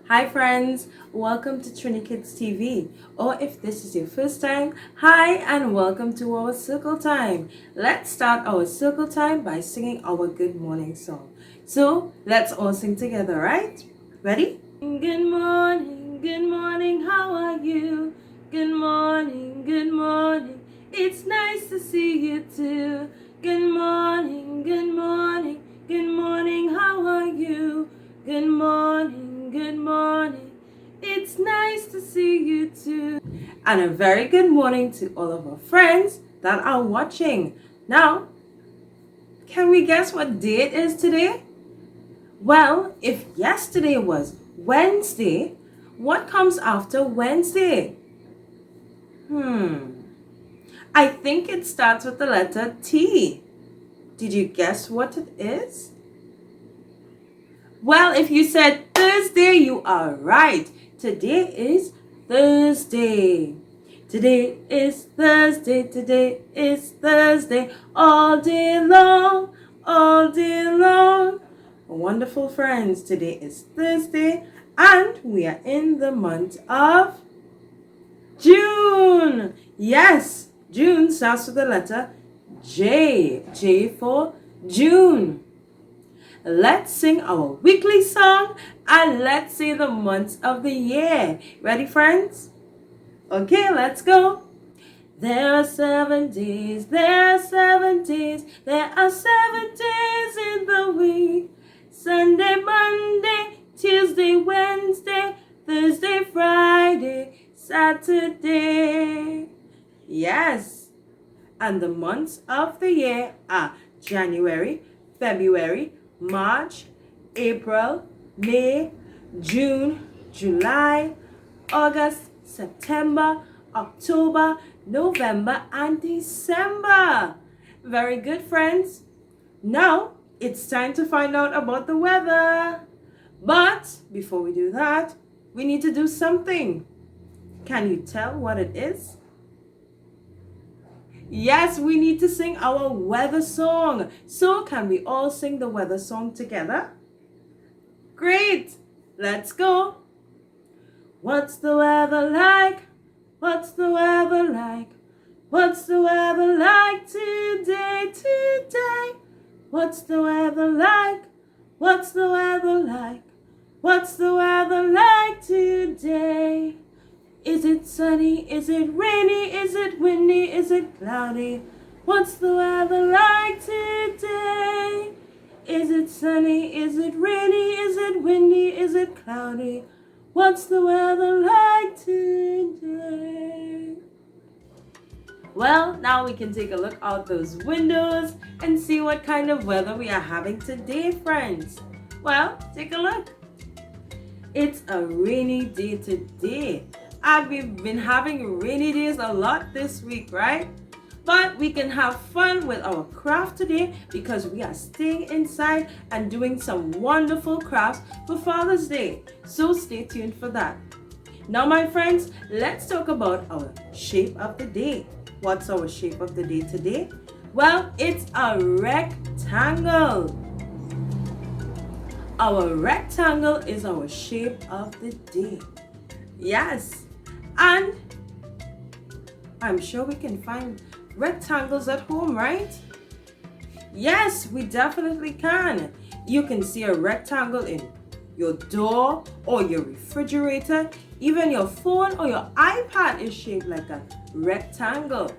Hi friends, welcome to TriniKidsTV. Or if this is your first time, hi and welcome to our circle time. Let's start our circle time by singing our good morning song. So let's all sing together, right? Ready? Good morning, how are you? Good morning, it's nice to see you too. Good morning, how are you? Good morning, it's nice to see you too. And a very good morning to all of our friends that are watching. Now, can we guess what day it is today? Well, if yesterday was Wednesday, what comes after Wednesday? I think it starts with the letter T. Did you guess what it is? Well, if you said Thursday, you are right. Today is Thursday. Today is Thursday. Today is Thursday. All day long, all day long. Wonderful friends, today is Thursday and we are in the month of June. Yes, June starts with the letter J. J for June. Let's sing our weekly song and let's say the months of the year. Ready, friends? Okay, let's go. There are 7 days, there are 7 days, there are 7 days in the week. Sunday, Monday, Tuesday, Wednesday, Thursday, Friday, Saturday. Yes, and the months of the year are January, February, March, April, May, June, July, August, September, October, November, and December. Very good, friends. Now, it's time to find out about the weather. But before we do that, we need to do something. Can you tell what it is? Yes, we need to sing our weather song. So can we all sing the weather song together? Great! Let's go! What's the weather like? What's the weather like? What's the weather like today, today? What's the weather like? What's the weather like? What's the weather like today? Is it sunny? Is it rainy? Is it windy? Is it cloudy? What's the weather like today? Is it sunny? Is it rainy? Is it windy? Is it cloudy? What's the weather like today? Well, now we can take a look out those windows and see what kind of weather we are having today, friends. Well, take a look. It's a rainy day today. And we've been having rainy days a lot this week, right? But we can have fun with our craft today because we are staying inside and doing some wonderful crafts for Father's Day. So stay tuned for that. Now, my friends, let's talk about our shape of the day. What's our shape of the day today? Well, it's a rectangle. Our rectangle is our shape of the day. Yes. And I'm sure we can find rectangles at home, right? Yes, we definitely can. You can see a rectangle in your door or your refrigerator. Even your phone or your iPad is shaped like a rectangle.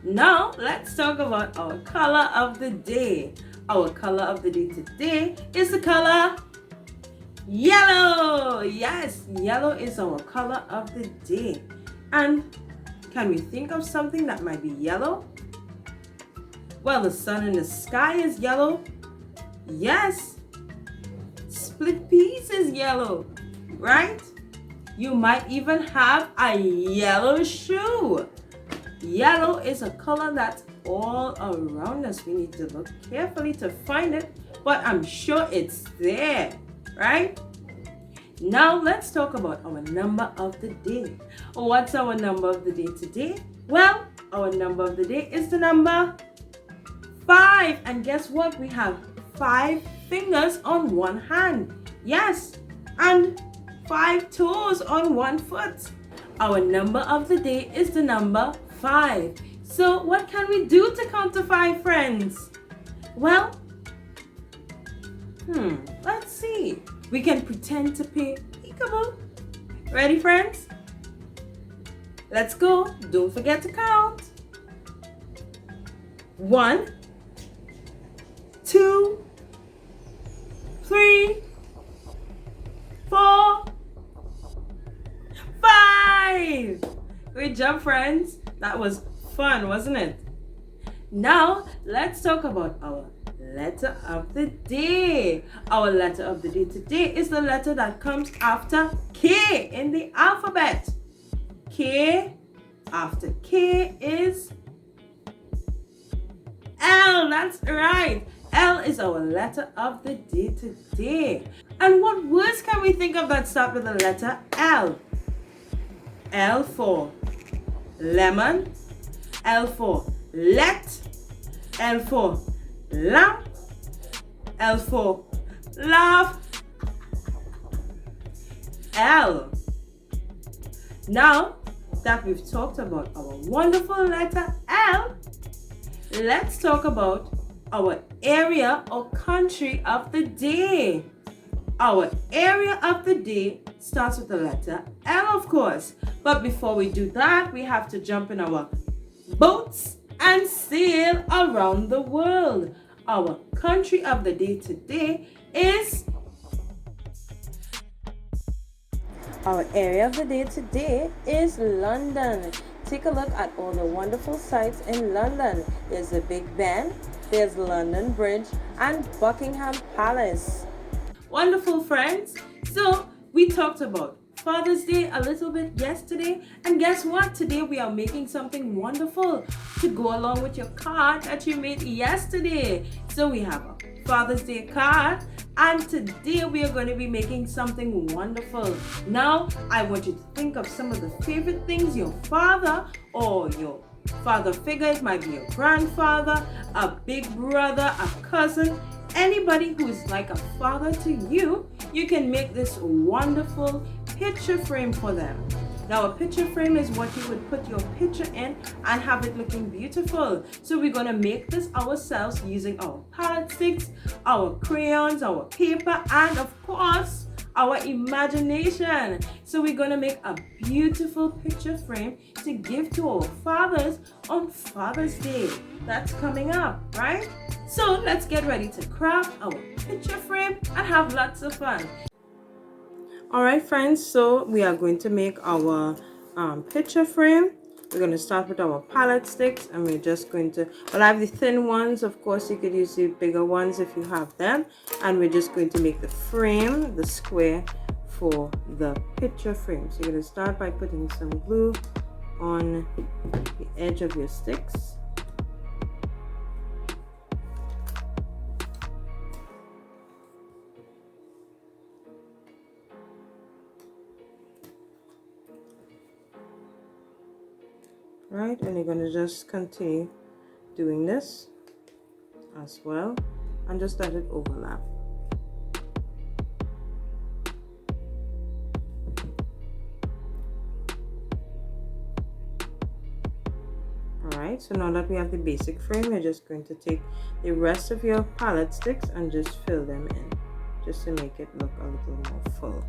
Now, let's talk about our color of the day. Our color of the day today is the color yellow. Yes, yellow is our color of the day. And can we think of something that might be yellow? Well, the sun in the sky is yellow. Yes. Split peas is yellow, right? You might even have a yellow shoe. Yellow is a color that's all around us. We need to look carefully to find it, but I'm sure it's there, right? Now let's talk about our number of the day. What's our number of the day today? Well, Our number of the day is the number 5. And guess what? We have 5 fingers on one hand. Yes, and 5 toes on one foot. Our number of the day is the number 5. So what can we do to count to 5, friends? Well, let's see. We can pretend to play peekaboo. Ready, friends? Let's go. Don't forget to count. 1, 2, 3, 4, 5. Great job, friends. That was fun, wasn't it? Now, let's talk about our letter of the day. Our letter of the day today is the letter that comes after K in the alphabet. K after K is L. That's right. L is our letter of the day today. And what words can we think of that start with the letter L? L for lemon. L for let. L for lamp. L for laugh. L. Now that we've talked about our wonderful letter L, let's talk about our area or country of the day. Our area of the day starts with the letter L, of course. But before we do that, we have to jump in our boats and sail around the world. Our country of the day today is... Our area of the day today is London. Take a look at all the wonderful sights in London. There's the Big Ben, there's London Bridge, and Buckingham Palace. Wonderful, friends. So we talked about Father's Day a little bit yesterday, and guess what? Today we are making something wonderful to go along with your card that you made yesterday. So we have a Father's Day card, and today we are going to be making something wonderful. Now I want you to think of some of the favorite things your father or your father figure. It might be your grandfather, a big brother, a cousin, anybody who is like a father to you. You can make this wonderful picture frame for them. Now a picture frame is what you would put your picture in and have it looking beautiful. So we're going to make this ourselves using our palette sticks, our crayons, our paper, and of course our imagination. So we're going to make a beautiful picture frame to give to our fathers on Father's Day. That's coming up, right? So let's get ready to craft our picture frame and have lots of fun. Alright, friends, so we are going to make our picture frame. We're going to start with our palette sticks, and we're just going to, well, I have the thin ones. Of course, you could use the bigger ones if you have them. And we're just going to make the frame, the square for the picture frame. So you're going to start by putting some glue on the edge of your sticks. Right, and you're going to just continue doing this as well, and just let it overlap. Alright, so now that we have the basic frame, we're just going to take the rest of your palette sticks and just fill them in, just to make it look a little more full.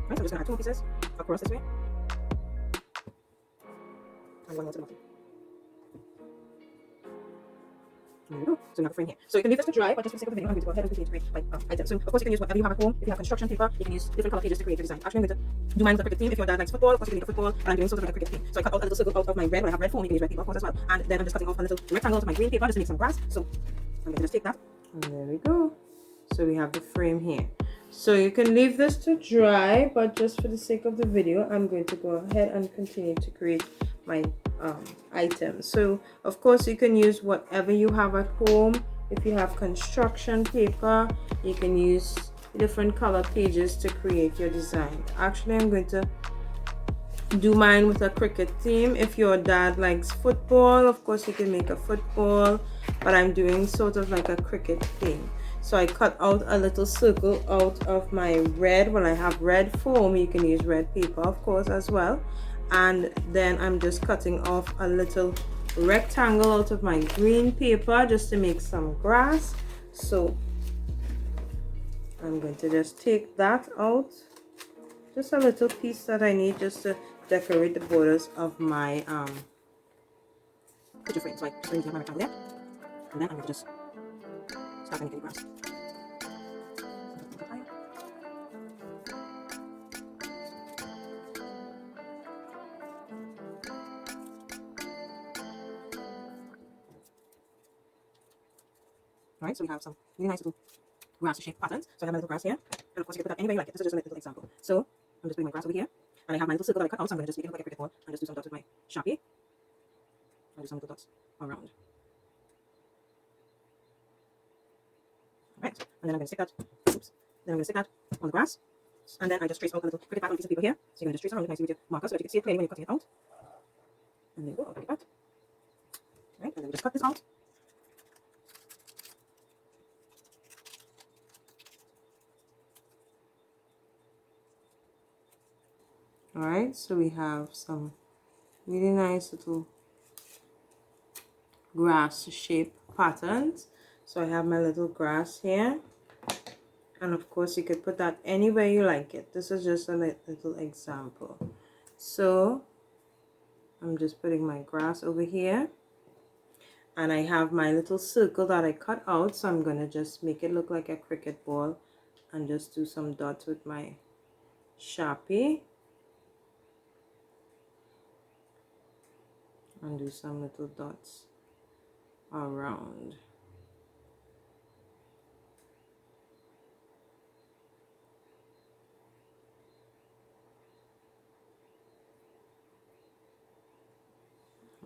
Right, so I'm just going to add 2 more pieces across this way, and 1 more to the bottom. There we go. So we have a frame here. So you can leave this to dry, but just for the sake of the video, I'm going to go ahead and continue to create items. So of course you can use whatever you have at home. If you have construction paper, you can use different color pages to create your design. Actually, I'm going to do mine with a cricket theme. If your dad likes football, of course you can make a football, and I'm doing sort of like a cricket theme. So I cut out a little circle out of my red, where I have red foam. You can use red paper, of course, as well. And then I'm just cutting off a little rectangle to my green paper just to make some grass. So I'm going to just take that, and there we go. So we have the frame here. So you can leave this to dry, but just for the sake of the video, I'm going to go ahead and continue to create my items. So of course you can use whatever you have at home. If you have construction paper, you can use different color pages to create your design. Actually, I'm going to do mine with a cricket theme. If your dad likes football, of course you can make a football, but I'm doing sort of like a cricket theme. So I cut out a little circle out of my red. Well, I have red foam. You can use red paper, of course, as well. And then I'm just cutting off a little rectangle out of my green paper just to make some grass. So I'm going to just take that out, just a little piece that I need just to decorate the borders of my picture frame. So I just going to have my rectangle there, and then I'm going to just start making grass. Alright, so we have some really nice little grass shaped patterns. So I have my little grass here, and of course you can put that anywhere you like it. This is just a little example. So I'm just putting my grass over here, and I have my little circle that I cut out, so I'm going to just make it look like a cricket ball and just do some dots with my Sharpie. I'll do some little dots around. Alright, and then I'm going to stick that, oops, then I'm going to stick that on the grass, and then I just trace out a little cricket pattern on a piece of paper here. So you're going to just trace around it nicely with your marker so that you can see it clearly when you're cutting it out. And there you go, I'll cricket pat. Right, and then we just cut this out. Alright, so we have some really nice little grass shape patterns. So I have my little grass here, and of course you could put that anywhere you like it. This is just a little example. So I'm just putting my grass over here, and I have my little circle that I cut out, so I'm going to just make it look like a cricket ball and just do some dots with my Sharpie and do some little dots around.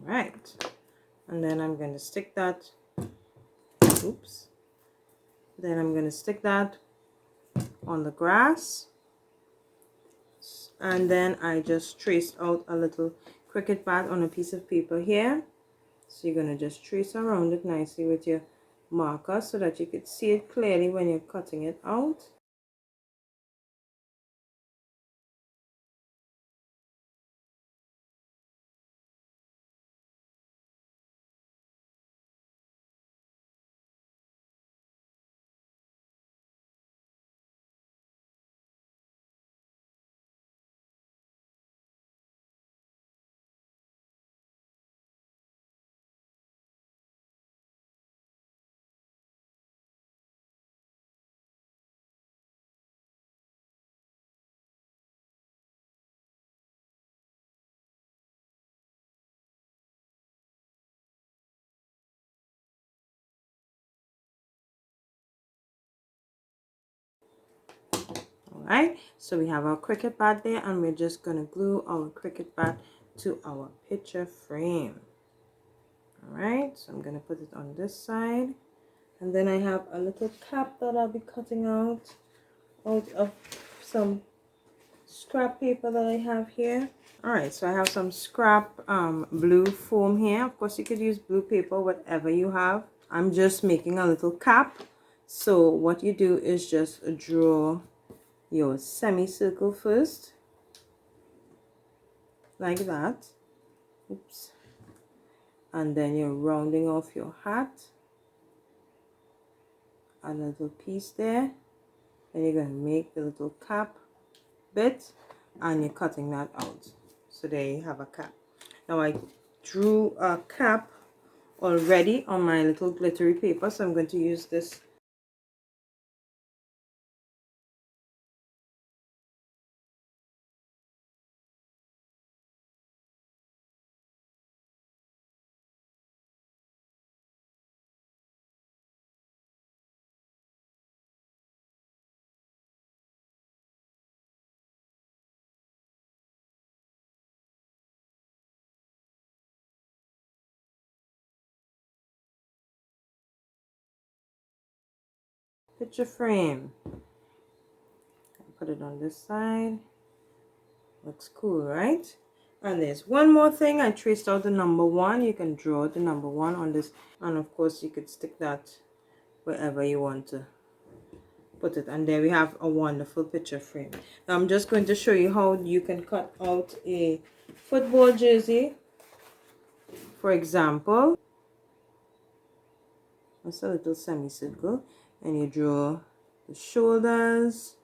Right, and then I'm going to stick that, oops, then I'm going to stick that on the grass, and then I just traced out a little cricket bat on a piece of paper here. So you're going to just trace around it nicely with your marker so that you could see it clearly when you're cutting it out. Alright, so we have our cricket bat there, and we're just going to glue our cricket bat to our picture frame. Alright, so I'm going to put it on this side, and then I have a little cap that I'll be cutting out of some scrap paper that I have here. Alright, so I have some scrap blue foam here. Of course you could use blue paper, whatever you have. I'm just making a little cap. So what you do is just draw your semicircle first, like that. Oops. And then you're rounding off your hat, a little piece there. Then you're going to make the little cap bit, and you're cutting that out. So there you have a cap. Now I drew a cap already on my little glittery paper, so I'm going to use this picture frame. Put it on this side. Looks cool, right? And there's one more thing. I traced out the number 1. You can draw the number 1 on this, and of course you could stick that wherever you want to put it. And there we have a wonderful picture frame. Now I'm just going to show you how you can cut out a football jersey. For example, that's a little semicircle, and you draw the shoulders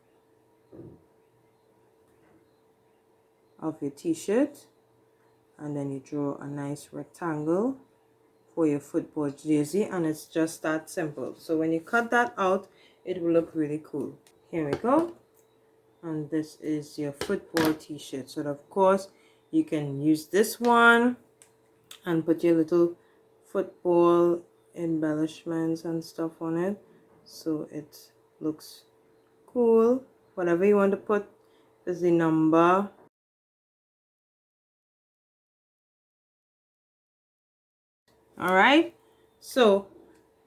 of your t-shirt, and then you draw a nice rectangle for your football jersey, and it's just that simple. So when you cut that out, it will look really cool. Here we go. And this is your football t-shirt. So of course you can use this one and put your little football embellishments and stuff on it, so it looks cool. Whatever you want to put is the number. All right, so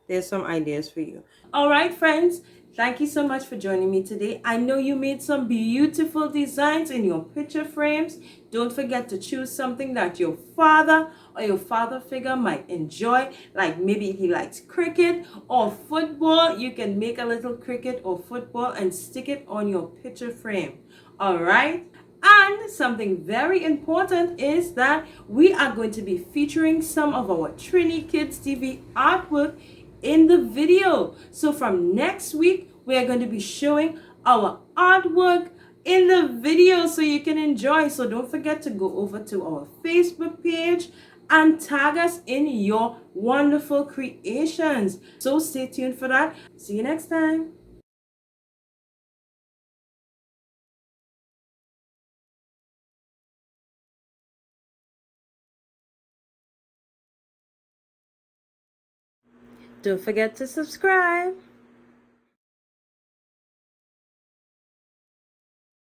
there's some ideas for you. All right, friends, thank you so much for joining me today. I know you made some beautiful designs in your picture frames. Don't forget to choose something that your father or your father figure might enjoy, like maybe he likes cricket or football. You can make a little cricket or football and stick it on your picture frame. All right. And something very important is that we are going to be featuring some of our TriniKidsTV artwork in the video. So from next week, we are going to be showing our artwork in the video so you can enjoy. So don't forget to go over to our Facebook page and tag us in your wonderful creations. So stay tuned for that. See you next time. Don't forget to subscribe.